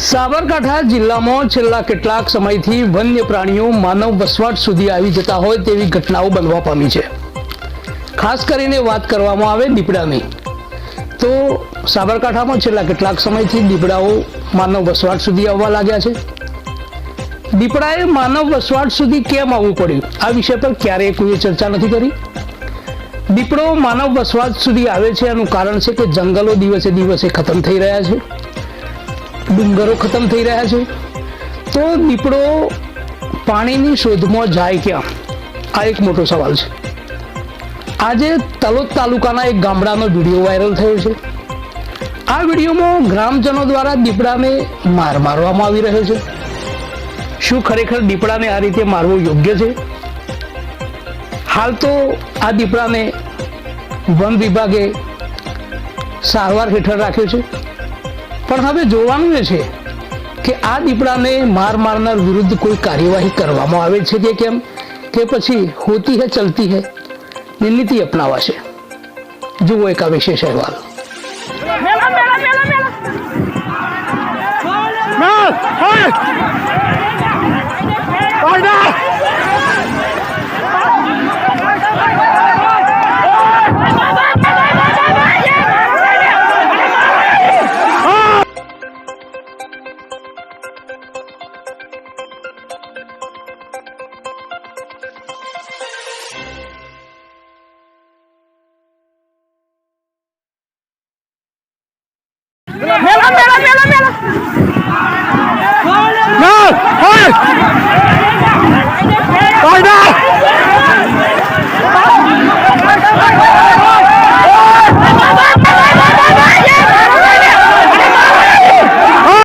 સાબરકાંઠા જિલ્લામાં છેલ્લા કેટલાક સમયથી વન્ય પ્રાણીઓ માનવ વસવાટ સુધી આવી જતા હોય તેવી ઘટનાઓ બનવા પામી છે. ખાસ કરીને વાત કરવામાં આવે દીપડાની, તો સાબરકાંઠામાં છેલ્લા કેટલાક સમયથી દીપડાઓ માનવ વસવાટ સુધી આવવા લાગ્યા છે. દીપડાએ માનવ વસવાટ સુધી કેમ આવવું પડ્યું, આ વિષય પર ક્યારેય કોઈએ ચર્ચા નથી કરી. દીપડો માનવ વસવાટ સુધી આવે છે એનું કારણ છે કે જંગલો દિવસે દિવસે ખતમ થઈ રહ્યા છે, ડુંગરો ખતમ થઈ રહ્યા છે. તો દીપડો પાણીની શોધમાં જાય ક્યાં, આ એક મોટો સવાલ છે. આજે તલોદ તાલુકાના એક ગામડાનો વિડીયો વાયરલ થયો છે. આ વિડીયોમાં ગ્રામજનો દ્વારા દીપડાને મારવામાં આવી રહ્યો છે. શું ખરેખર દીપડાને આ રીતે મારવો યોગ્ય છે? હાલ તો આ દીપડાને વન વિભાગે સારવાર હેઠળ રાખ્યો છે, પણ હવે જોવાનું એ છે કે આ દીપડાને મારનાર વિરુદ્ધ કોઈ કાર્યવાહી કરવામાં આવે છે કે કેમ, કે પછી હોતી હે ચલતી હે ની નીતિ અપનાવાશે. જુઓ એક આ વિશેષ અહેવાલ.